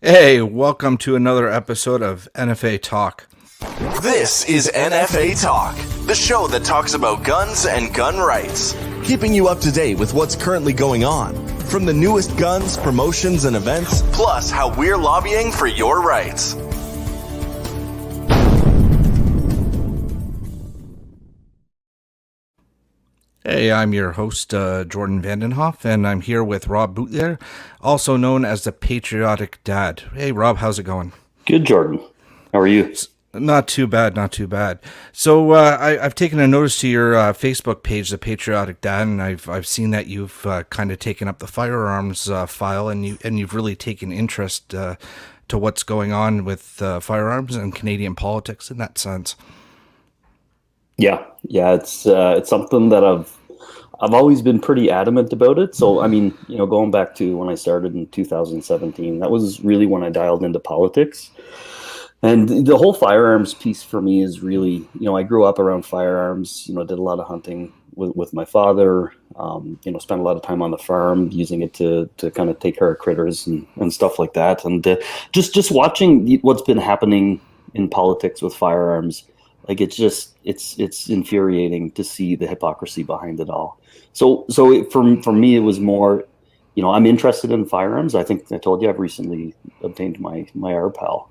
Hey, welcome to another episode of NFA Talk. This is NFA Talk, the show that talks about guns and gun rights, keeping you up to date with what's currently going on, from the newest guns, promotions, and events, plus how we're lobbying for your rights. Hey, I'm your host, Jordan Vandenhoff, and I'm here with Rob Boutilier, also known as the Patriotic Dad. Hey, Rob, how's it going? Good, Jordan. How are you? Not too bad, not too bad. So I've taken a notice to your Facebook page, the Patriotic Dad, and I've seen that you've kind of taken up the firearms file, and you've really taken interest to what's going on with firearms and Canadian politics in that sense. Yeah, it's something that I've always been pretty adamant about it. So, I mean, going back to when I started in 2017, that was really when I dialed into politics. And the whole firearms piece for me is really, I grew up around firearms, did a lot of hunting with my father, spent a lot of time on the farm using it to kind of take care of critters and stuff like that. And just watching what's been happening in politics with firearms, like it's infuriating to see the hypocrisy behind it all. For me, it was more, I'm interested in firearms. I think I told you I've recently obtained my RPAL.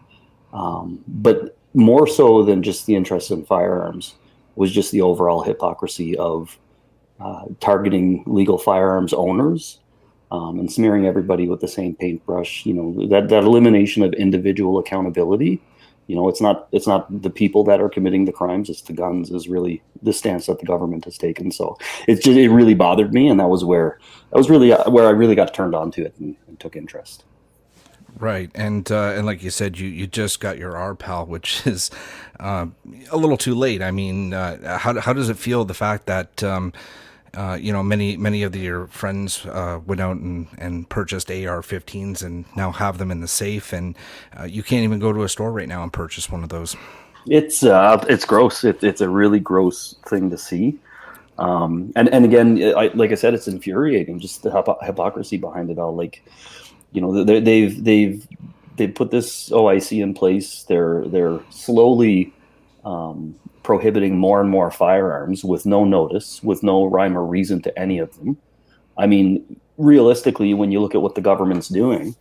But more so than just the interest in firearms was just the overall hypocrisy of targeting legal firearms owners and smearing everybody with the same paintbrush. That elimination of individual accountability. It's not the people that are committing the crimes; it's the guns. Is really the stance that the government has taken. So it really bothered me, and that was really where I really got turned on to it and took interest. Right, and like you said, you just got your RPAL, which is a little too late. I mean, how does it feel, the fact that many of your friends went out and purchased AR-15s and now have them in the safe, and you can't even go to a store right now and purchase one of those? It's gross. It's a really gross thing to see. And again, like I said, it's infuriating, just the hypocrisy behind it all. Like, they've put this OIC in place. They're slowly prohibiting more and more firearms with no notice, with no rhyme or reason to any of them. I mean, realistically, when you look at what the government's doing,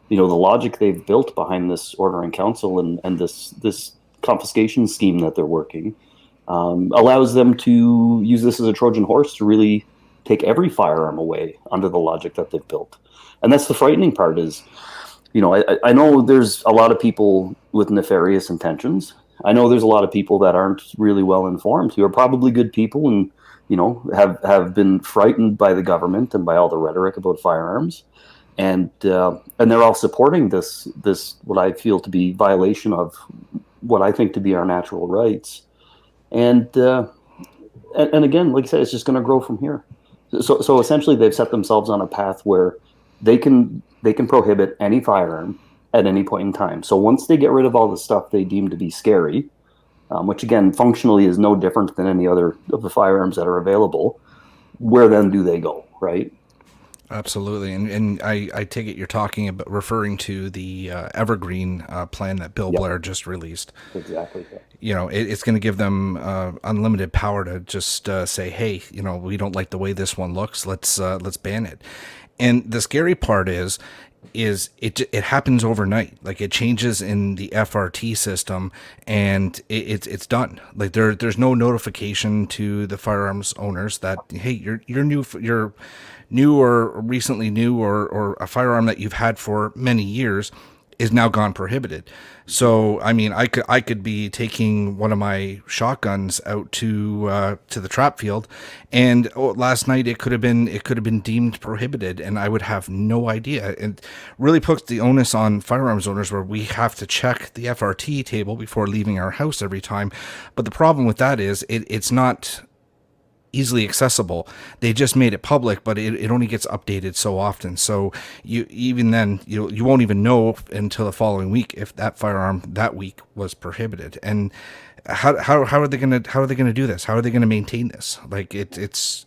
the logic they've built behind this order in council and this confiscation scheme that they're working allows them to use this as a Trojan horse to really take every firearm away under the logic that they've built. And that's the frightening part is, I know there's a lot of people with nefarious intentions. I know there's a lot of people that aren't really well informed, who are probably good people and, have been frightened by the government and by all the rhetoric about firearms. And they're all supporting this what I feel to be violation of what I think to be our natural rights. And again, like I said, it's just going to grow from here. So essentially, they've set themselves on a path where they can prohibit any firearm at any point in time. So once they get rid of all the stuff they deem to be scary, which again functionally is no different than any other of the firearms that are available, where then do they go, right? Absolutely, and I take it you're talking about, referring to the Evergreen plan that Bill Blair just released. Exactly. Yeah. It's going to give them unlimited power to just say, hey, we don't like the way this one looks. Let's ban it. And the scary part is it happens overnight. Like, it changes in the FRT system, and it's done. Like, there's no notification to the firearms owners that, hey, you're new or recently new or a firearm that you've had for many years is now gone prohibited. So, I mean, I could be taking one of my shotguns out to the trap field, and last night it could have been deemed prohibited, and I would have no idea. It really puts the onus on firearms owners, where we have to check the FRT table before leaving our house every time. But the problem with that is it's not easily accessible. They just made it public, but it only gets updated so often. So you won't even know until the following week if that firearm that week was prohibited. And how are they gonna do this? How are they gonna maintain this? Like, it's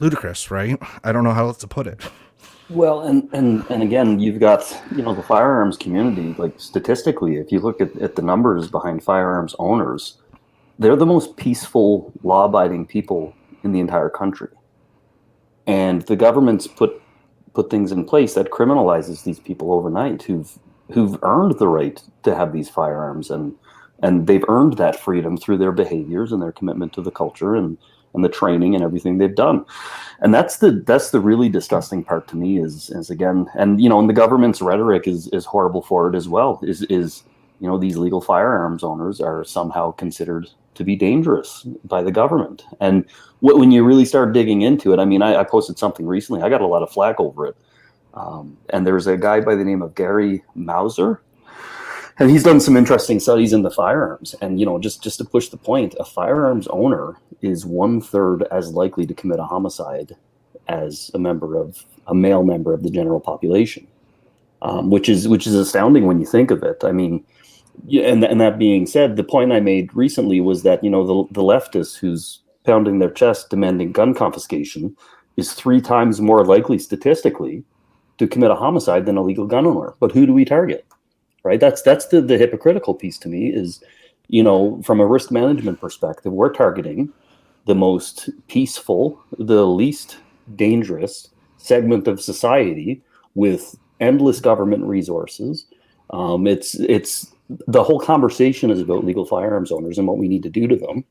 ludicrous, right? I don't know how else to put it. Well, and again, you've got, the firearms community, like statistically, if you look at the numbers behind firearms owners, they're the most peaceful, law-abiding people in the entire country. And the government's put things in place that criminalizes these people overnight who've earned the right to have these firearms, and they've earned that freedom through their behaviors and their commitment to the culture and the training and everything they've done. And that's the really disgusting part to me is again, and and the government's rhetoric is horrible for it as well, is these legal firearms owners are somehow considered to be dangerous by the government. And when you really start digging into it, I mean, I posted something recently. I got a lot of flack over it. And there's a guy by the name of Gary Mauser, and he's done some interesting studies into firearms. And just to push the point, a firearms owner is 1/3 as likely to commit a homicide as a male member of the general population, which is astounding when you think of it. I mean, yeah, and that being said, the point I made recently was that the leftist who's pounding their chest demanding gun confiscation is 3 times more likely statistically to commit a homicide than a legal gun owner. But who do we target? Right? That's the hypocritical piece to me is, from a risk management perspective, we're targeting the most peaceful, the least dangerous segment of society with endless government resources. It's the whole conversation is about legal firearms owners and what we need to do to them,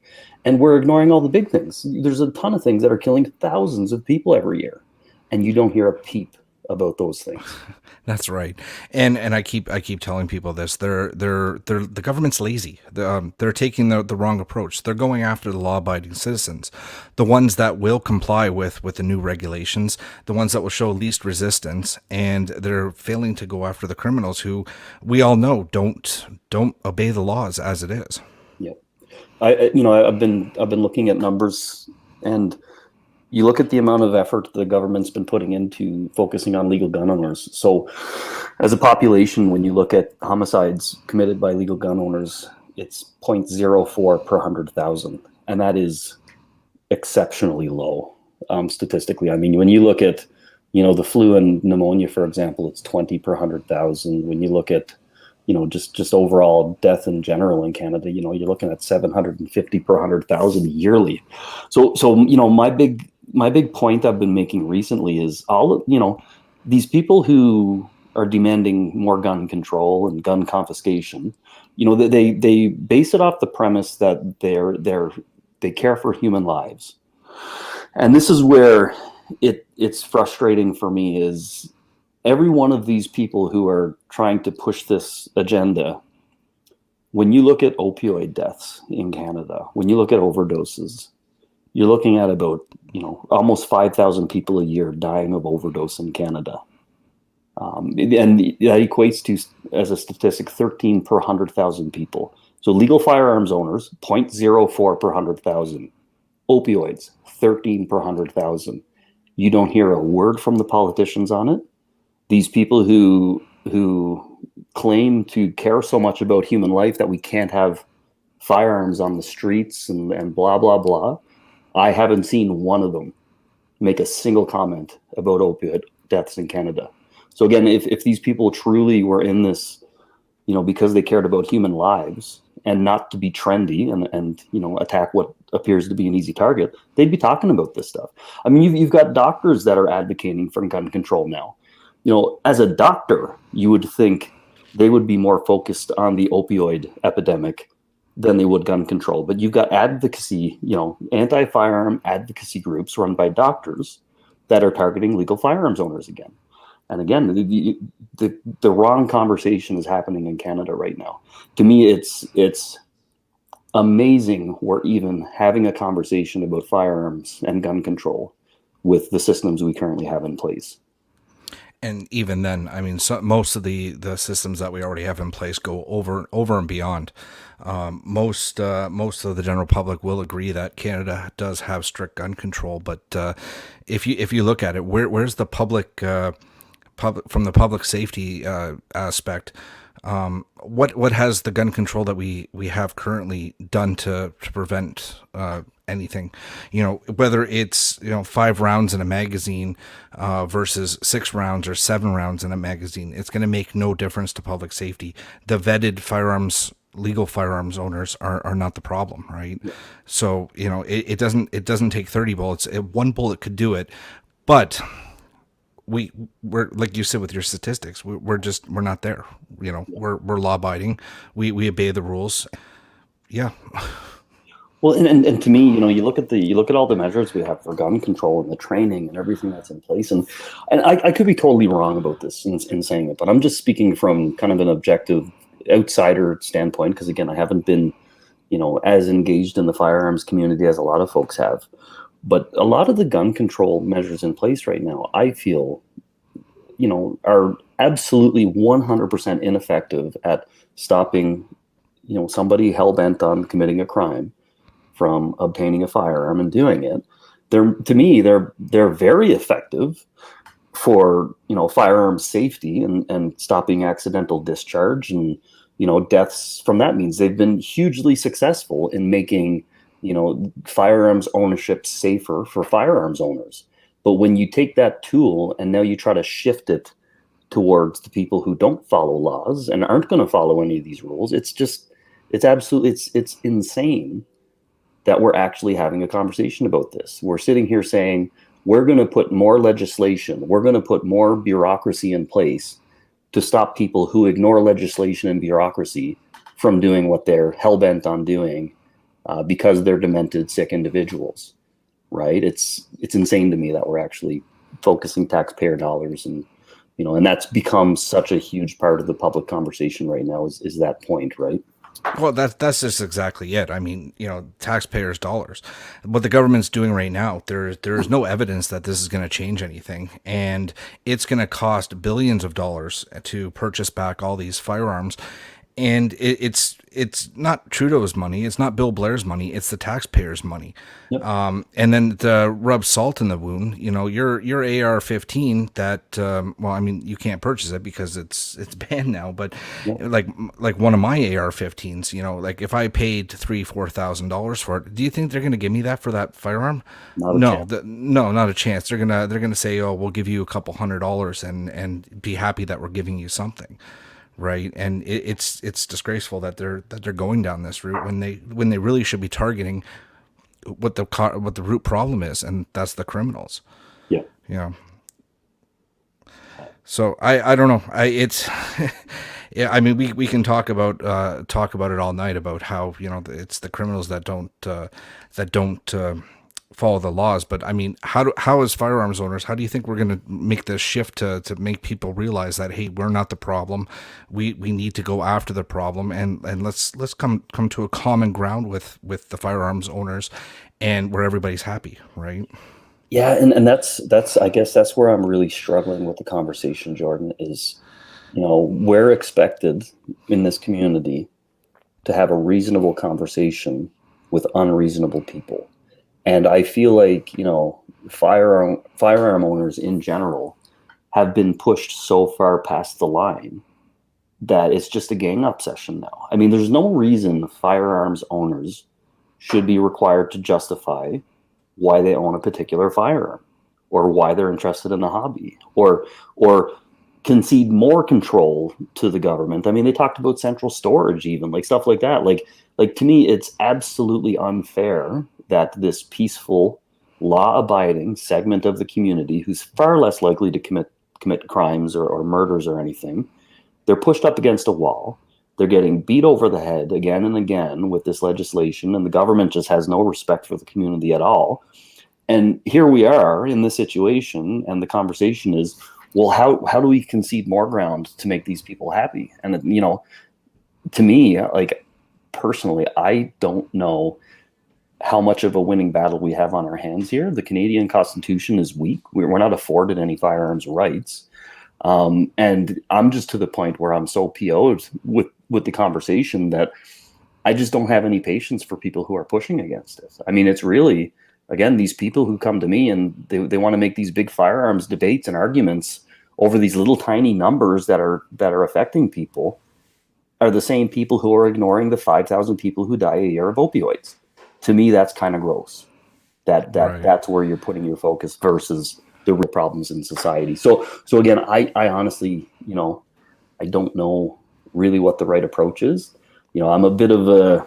and we're ignoring all the big things. There's a ton of things that are killing thousands of people every year, and you don't hear a peep about those things. That's right, and I keep telling people this. They're the government's lazy. They're taking the wrong approach. They're going after the law-abiding citizens, the ones that will comply with the new regulations, the ones that will show least resistance, and they're failing to go after the criminals who we all know don't obey the laws as it is. Yep. I've been looking at numbers, and you look at the amount of effort the government's been putting into focusing on legal gun owners. So, as a population, when you look at homicides committed by legal gun owners, it's 0.04 per 100,000, and that is exceptionally low statistically. I mean, when you look at the flu and pneumonia, for example, it's 20 per 100,000. When you look at just overall death in general in Canada, you're looking at 750 per 100,000 yearly. So my big point I've been making recently is these people who are demanding more gun control and gun confiscation, they base it off the premise that they care for human lives. And this is where it's frustrating for me is every one of these people who are trying to push this agenda, when you look at opioid deaths in Canada, when you look at overdoses, you're looking at about, almost 5,000 people a year dying of overdose in Canada. And that equates to, as a statistic, 13 per 100,000 people. So legal firearms owners, 0.04 per 100,000. Opioids, 13 per 100,000. You don't hear a word from the politicians on it. These people who claim to care so much about human life that we can't have firearms on the streets and blah, blah, blah. I haven't seen one of them make a single comment about opioid deaths in Canada. So again, if these people truly were in this, because they cared about human lives and not to be trendy and attack what appears to be an easy target, they'd be talking about this stuff. I mean, you've got doctors that are advocating for gun control now. As a doctor, you would think they would be more focused on the opioid epidemic than they would gun control. But you've got advocacy, anti-firearm advocacy groups run by doctors that are targeting legal firearms owners again. And again, the wrong conversation is happening in Canada right now. To me, it's amazing we're even having a conversation about firearms and gun control with the systems we currently have in place. And even then, I mean, most of the systems that we already have in place go over and beyond. Most of the general public will agree that Canada does have strict gun control, but if you look at it, where's the public from the public safety aspect? What has the gun control that we have currently done to prevent anything, whether it's 5 rounds in a magazine versus 6 rounds or 7 rounds in a magazine. It's going to make no difference to public safety. The vetted legal firearms owners are not the problem, right? So it doesn't take 30 bullets. One bullet could do it, but we're like you said with your statistics, we're not there. We're law abiding. We obey the rules. Yeah. Well, and to me, you look at all the measures we have for gun control and the training and everything that's in place, and I could be totally wrong about this in saying it, but I'm just speaking from kind of an objective outsider standpoint, because again, I haven't been, as engaged in the firearms community as a lot of folks have. But a lot of the gun control measures in place right now, I feel, are absolutely 100% ineffective at stopping, somebody hell-bent on committing a crime from obtaining a firearm and doing it. To me, they're very effective for, firearm safety and stopping accidental discharge and, deaths from that means. They've been hugely successful in making, firearms ownership safer for firearms owners. But when you take that tool and now you try to shift it towards the people who don't follow laws and aren't going to follow any of these rules, it's insane that we're actually having a conversation about this. We're sitting here saying we're going to put more legislation, we're going to put more bureaucracy in place to stop people who ignore legislation and bureaucracy from doing what they're hell-bent on doing because they're demented, sick individuals, right? It's insane to me that we're actually focusing taxpayer dollars and that's become such a huge part of the public conversation right now is that point, right? Well, that's just exactly it. I mean, taxpayers' dollars. What the government's doing right now, there's no evidence that this is going to change anything, and it's going to cost billions of dollars to purchase back all these firearms. And it's not Trudeau's money, it's not Bill Blair's money, it's the taxpayers' money. Yep. And then to rub salt in the wound, your AR-15 that you can't purchase it because it's banned now. But Yep. like one of my AR-15s, like if I paid $3,000-4,000 for it, do you think they're going to give me that for that firearm? Not a chance. No, not a chance. They're gonna say, oh, we'll give you a couple $100 and be happy that we're giving you something. Right, and it's disgraceful that they're going down this route when they really should be targeting what the root problem is, and that's the criminals. Yeah. Yeah. So I don't know. It's yeah. I mean, we can talk about it all night about how it's the criminals that don't follow the laws. But I mean, how as firearms owners, how do you think we're going to make this shift to make people realize that, hey, we're not the problem. We need to go after the problem, and let's come to a common ground with the firearms owners, and where everybody's happy, right? Yeah, and that's I guess that's where I'm really struggling with the conversation, Jordan, is we're expected in this community to have a reasonable conversation with unreasonable people. And I feel like, firearm owners in general have been pushed so far past the line that it's just a gang obsession now. I mean, there's no reason firearms owners should be required to justify why they own a particular firearm or why they're interested in the hobby or concede more control to the government. I mean, they talked about central storage, even like stuff like that. Like to me, it's absolutely unfair that this peaceful, law-abiding segment of the community, who's far less likely to commit crimes or murders or anything, they're pushed up against a wall. They're getting beat over the head again and again with this legislation, and the government just has no respect for the community at all. And here we are in this situation, and the conversation is, well, how do we concede more ground to make these people happy? And to me, like personally, I don't know how much of a winning battle we have on our hands here. The Canadian Constitution is weak. We're not afforded any firearms rights. And I'm just to the point where I'm so PO'd with the conversation that I just don't have any patience for people who are pushing against it. I mean, it's really, again, these people who come to me and they want to make these big firearms debates and arguments over these little tiny numbers that are affecting people are the same people who are ignoring the 5,000 people who die a year of opioids. to me, that's kind of gross. Right. That's where you're putting your focus versus the real problems in society. So again, I honestly, I don't know really what the right approach is. I'm a bit of a,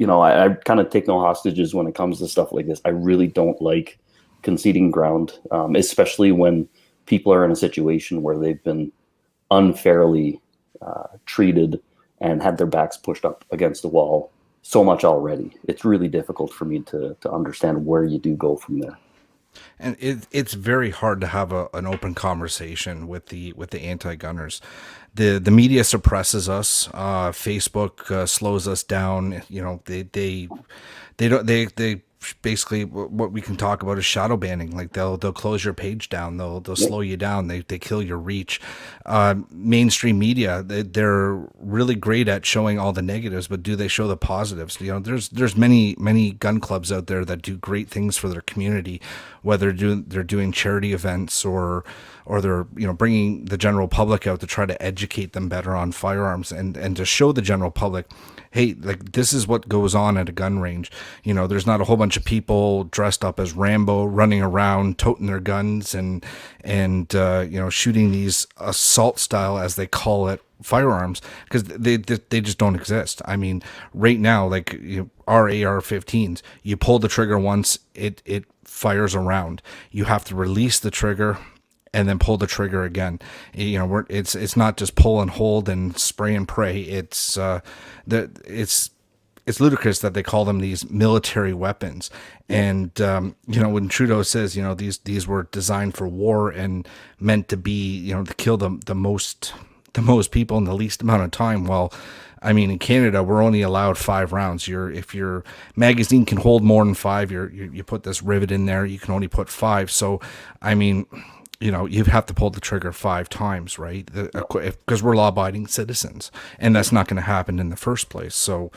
I kind of take no hostages when it comes to stuff like this. I really don't like conceding ground, especially when people are in a situation where they've been unfairly treated and had their backs pushed up against the wall so much already. It's really difficult for me to understand where you do go from there. And it's very hard to have an open conversation with the anti-gunners. The media suppresses us. Facebook slows us down. They don't they basically what we can talk about is shadow banning. Like they'll close your page down. They'll slow you down. They kill your reach. Mainstream media, they're really great at showing all the negatives, but do they show the positives? There's many gun clubs out there that do great things for their community, whether they're doing charity events or they're bringing the general public out to try to educate them better on firearms and to show the general public, hey, like this is what goes on at a gun range. There's not a whole bunch of people dressed up as Rambo running around toting their guns and shooting these assault style, as they call it, firearms, because they just don't exist. I mean, right now, like our AR-15s, you pull the trigger once, it fires around. You have to release the trigger and then pull the trigger again. It's not just pull and hold and spray and pray. It's ludicrous that they call them these military weapons. And when Trudeau says these were designed for war and meant to be to kill the most people in the least amount of time. Well, I mean, in Canada, we're only allowed 5 rounds. If your magazine can hold more than 5, you put this rivet in there, you can only put 5. So, I mean, you have to pull the trigger 5 times, right? Because we're law-abiding citizens, and that's not going to happen in the first place. So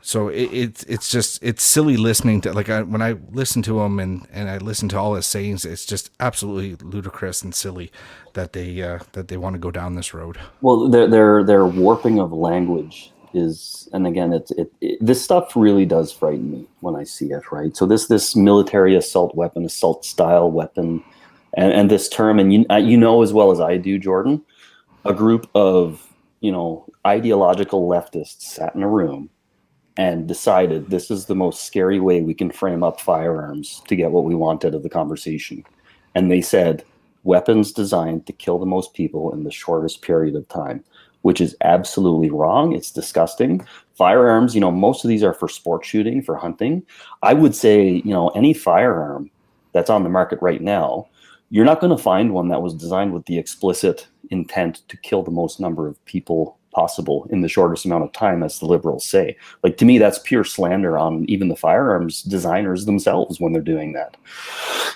it's silly listening to, like, when I listen to him and I listen to all his sayings, it's just absolutely ludicrous and silly that they want to go down this road. Well, their warping of language is, and again, this stuff really does frighten me when I see it, right? So this military assault weapon, assault style weapon, and this term, and you know as well as I do, Jordan, a group of ideological leftists sat in a room and decided this is the most scary way we can frame up firearms to get what we want out of the conversation. And they said, weapons designed to kill the most people in the shortest period of time, which is absolutely wrong. It's disgusting. Firearms, most of these are for sport shooting, for hunting. I would say, any firearm that's on the market right now, you're not going to find one that was designed with the explicit intent to kill the most number of people possible in the shortest amount of time, as the liberals say. Like, to me, that's pure slander on even the firearms designers themselves when they're doing that.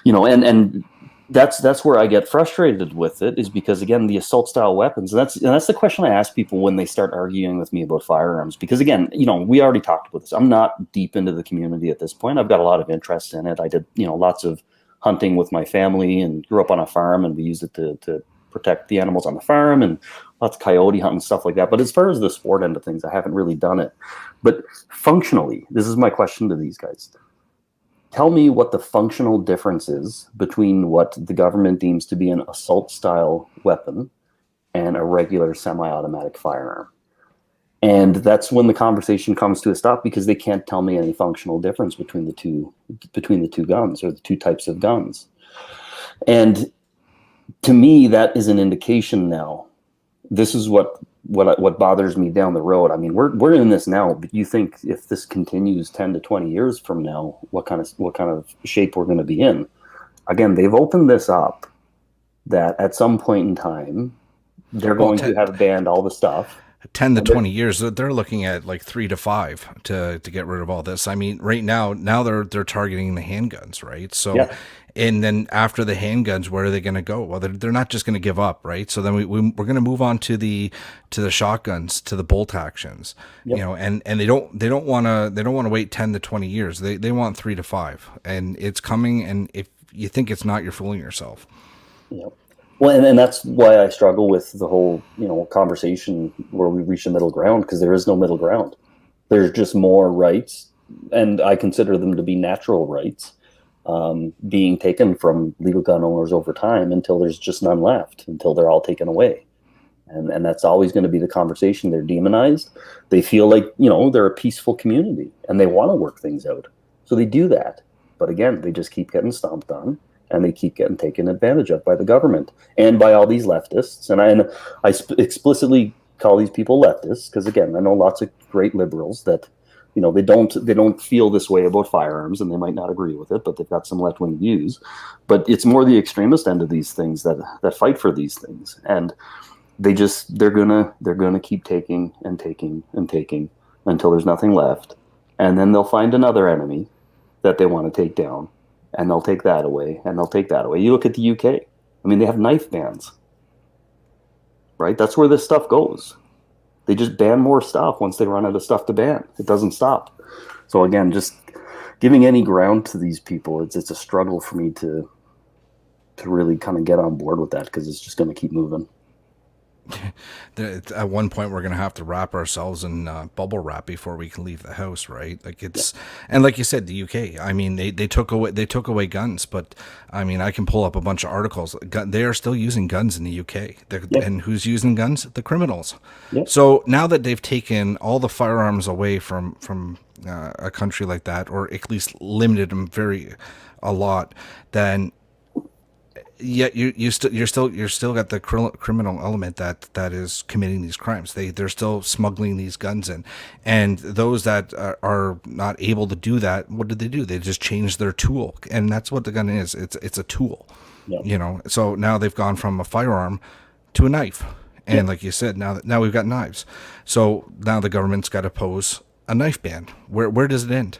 And that's where I get frustrated with it, is because, again, the assault style weapons, and that's the question I ask people when they start arguing with me about firearms, because, again, we already talked about this. I'm not deep into the community at this point. I've got a lot of interest in it. I did lots of hunting with my family and grew up on a farm, and we used it to protect the animals on the farm, and lots of coyote hunting, stuff like that. But as far as the sport end of things, I haven't really done it. But functionally, this is my question to these guys. Tell me what the functional difference is between what the government deems to be an assault style weapon and a regular semi-automatic firearm. And that's when the conversation comes to a stop, because they can't tell me any functional difference between the two guns, or the two types of guns. And to me, that is an indication now. This is what bothers me down the road. I mean, we're in this now, but you think if this continues 10 to 20 years from now, what kind of shape we're going to be in? Again, they've opened this up that at some point in time, they're going to have banned all the stuff. 10 to 20 years, they're looking at like 3 to 5 to get rid of all this. I mean, right now they're targeting the handguns, right? So, yeah. And then after the handguns, where are they going to go? Well, they're not just going to give up, right? So then we're going to move on to the shotguns, to the bolt actions, yep. And they don't want to wait 10 to 20 years. They want 3 to 5, and it's coming. And if you think it's not, you're fooling yourself. Yep. Well, and that's why I struggle with the whole, conversation where we reach a middle ground, because there is no middle ground. There's just more rights and I consider them to be natural rights, being taken from legal gun owners over time until there's just none left, until they're all taken away. And that's always going to be the conversation. They're demonized. They feel like, they're a peaceful community and they want to work things out. So they do that. But again, they just keep getting stomped on and they keep getting taken advantage of by the government and by all these leftists. And I explicitly call these people leftists because, again, I know lots of great liberals that, they don't feel this way about firearms and they might not agree with it, but they've got some left-wing views. But it's more the extremist end of these things that fight for these things. And they're gonna keep taking and taking and taking until there's nothing left, and then they'll find another enemy that they want to take down, and they'll take that away, and they'll take that away. You look at the UK. I mean, they have knife bans, right? That's where this stuff goes. They just ban more stuff once they run out of stuff to ban. It doesn't stop. So again, just giving any ground to these people, it's a struggle for me to really kind of get on board with that because it's just going to keep moving. At one point we're going to have to wrap ourselves in bubble wrap before we can leave the house, right? Like and like you said, the UK, I mean, they took away guns, but I mean, I can pull up a bunch of articles. They are still using guns in the UK. And who's using guns? The criminals. So now that they've taken all the firearms away from a country like that, or at least limited them a lot, then yet you're still got the criminal element that is committing these crimes. They're still smuggling these guns in, and those that are not able to do that, what do? They just change their tool, and that's what the gun is. It's a tool, So now they've gone from a firearm to a knife, and like you said, now we've got knives. So now the government's got to pose a knife ban. Where does it end?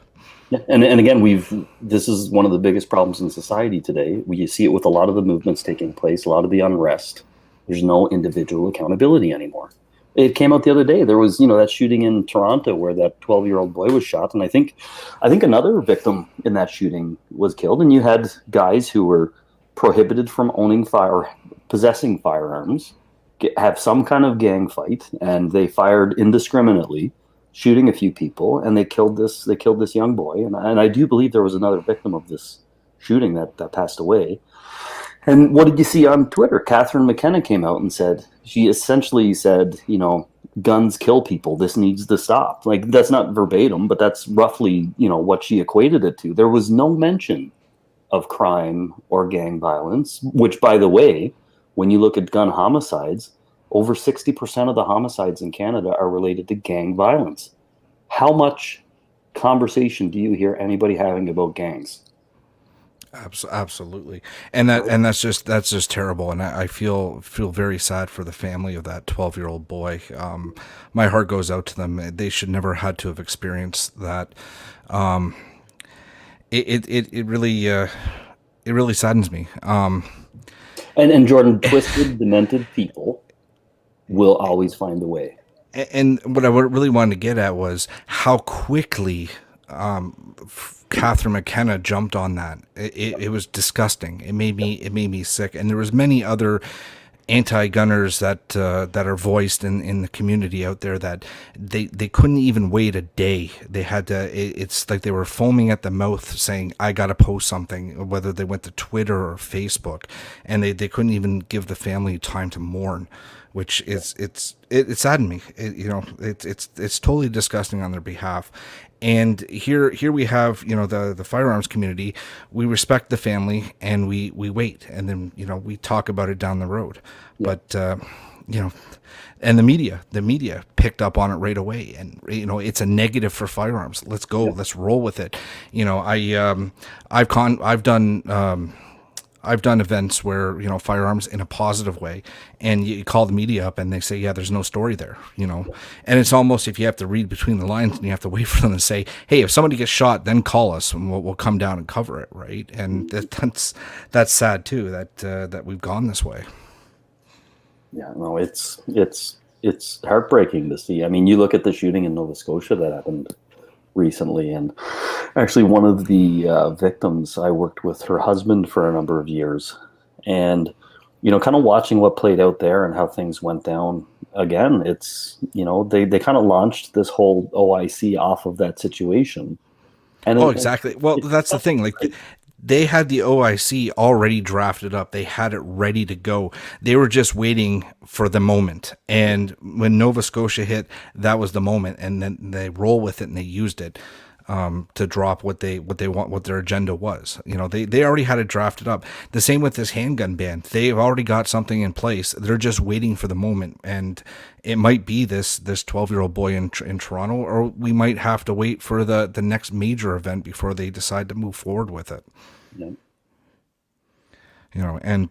Yeah. And again, this is one of the biggest problems in society today. You see it with a lot of the movements taking place, a lot of the unrest. There's no individual accountability anymore. It came out the other day. There was, that shooting in Toronto where that 12-year-old boy was shot. And I think another victim in that shooting was killed. And you had guys who were prohibited from possessing firearms, have some kind of gang fight, and they fired indiscriminately, shooting a few people, and they killed this young boy. And I do believe there was another victim of this shooting that passed away. And what did you see on Twitter? Catherine McKenna came out and she essentially said, guns kill people. This needs to stop. Like, that's not verbatim, but that's roughly, what she equated it to. There was no mention of crime or gang violence, which, by the way, when you look at gun homicides, over 60% of the homicides in Canada are related to gang violence. How much conversation do you hear anybody having about gangs? Absolutely, and that's just terrible. And I feel very sad for the family of that 12-year-old boy. My heart goes out to them. They should never had to have experienced that. It really saddens me. And Jordan, twisted, demented people will always find a way. And what I really wanted to get at was how quickly Catherine McKenna jumped on that. It was disgusting. It made me sick. And there was many other anti-gunners that are voiced in the community out there that they couldn't even wait a day. They had to. It's like they were foaming at the mouth, saying, "I got to post something," whether they went to Twitter or Facebook, and they couldn't even give the family time to mourn. Which it saddened me. It's totally disgusting on their behalf. And here we have, the firearms community. We respect the family and we wait, and then we talk about it down the road. Yeah. But and the media picked up on it right away, and it's a negative for firearms. Let's go, let's roll with it. I've done events where, firearms in a positive way, and you call the media up and they say, yeah, there's no story there, and it's almost, if you have to read between the lines and you have to wait for them to say, hey, if somebody gets shot, then call us and we'll come down and cover it. Right. And that's sad too, that we've gone this way. Yeah, no, it's heartbreaking to see. I mean, you look at the shooting in Nova Scotia that happened recently, and actually one of the victims, I worked with her husband for a number of years, and kind of watching what played out there and how things went down. Again, it's they kind of launched this whole OIC off of that situation, And Oh, exactly. Well, that's the thing. Like, they had the OIC already drafted up. They had it ready to go. They were just waiting for the moment. And when Nova Scotia hit, that was the moment. And then they roll with it and they used it to drop what they want, what their agenda was. You know, they already had it drafted up. The same with this handgun ban. They've already got something in place. They're just waiting for the moment. And it might be this 12-year-old boy in Toronto, or we might have to wait for the next major event before they decide to move forward with it. Yeah. You know, and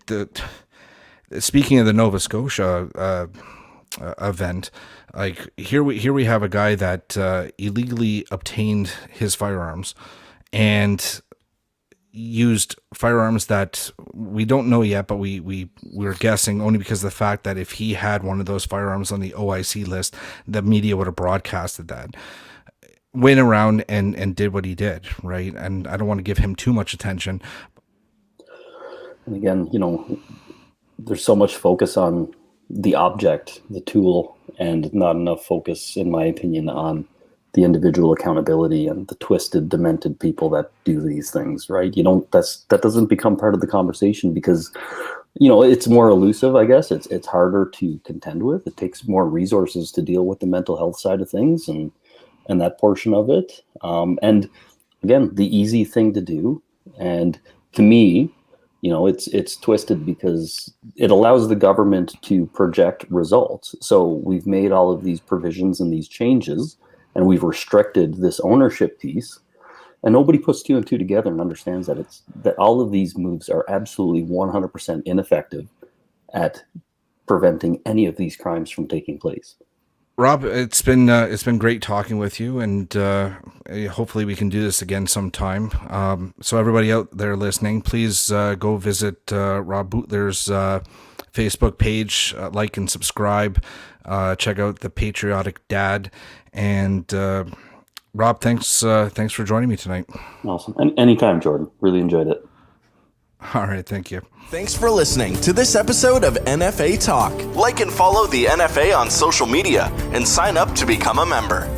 speaking of the Nova Scotia event, like here we have a guy that illegally obtained his firearms and used firearms that we don't know yet, but we're guessing only because of the fact that if he had one of those firearms on the OIC list, the media would have broadcasted that. Went around and did what he did, right? And I don't want to give him too much attention. And again, you know, there's so much focus on the object, the tool, and not enough focus, in my opinion, on the individual accountability and the twisted, demented people that do these things, right? You don't, that doesn't become part of the conversation because, you know, it's more elusive, I guess. It's harder to contend with. It takes more resources to deal with the mental health side of things and that portion of it. And again, the easy thing to do. And to me, you know, it's twisted because it allows the government to project results. So we've made all of these provisions and these changes, and we've restricted this ownership piece. And nobody puts two and two together and understands that all of these moves are absolutely 100% ineffective at preventing any of these crimes from taking place. Rob, it's been great talking with you, and hopefully we can do this again sometime. So everybody out there listening, please go visit Rob Boutilier's Facebook page, like and subscribe. Check out the Patriotic Dad, and Rob, thanks for joining me tonight. Awesome. Anytime, Jordan. Really enjoyed it. All right, thank you. Thanks for listening to this episode of NFA Talk. Like and follow the NFA on social media and sign up to become a member.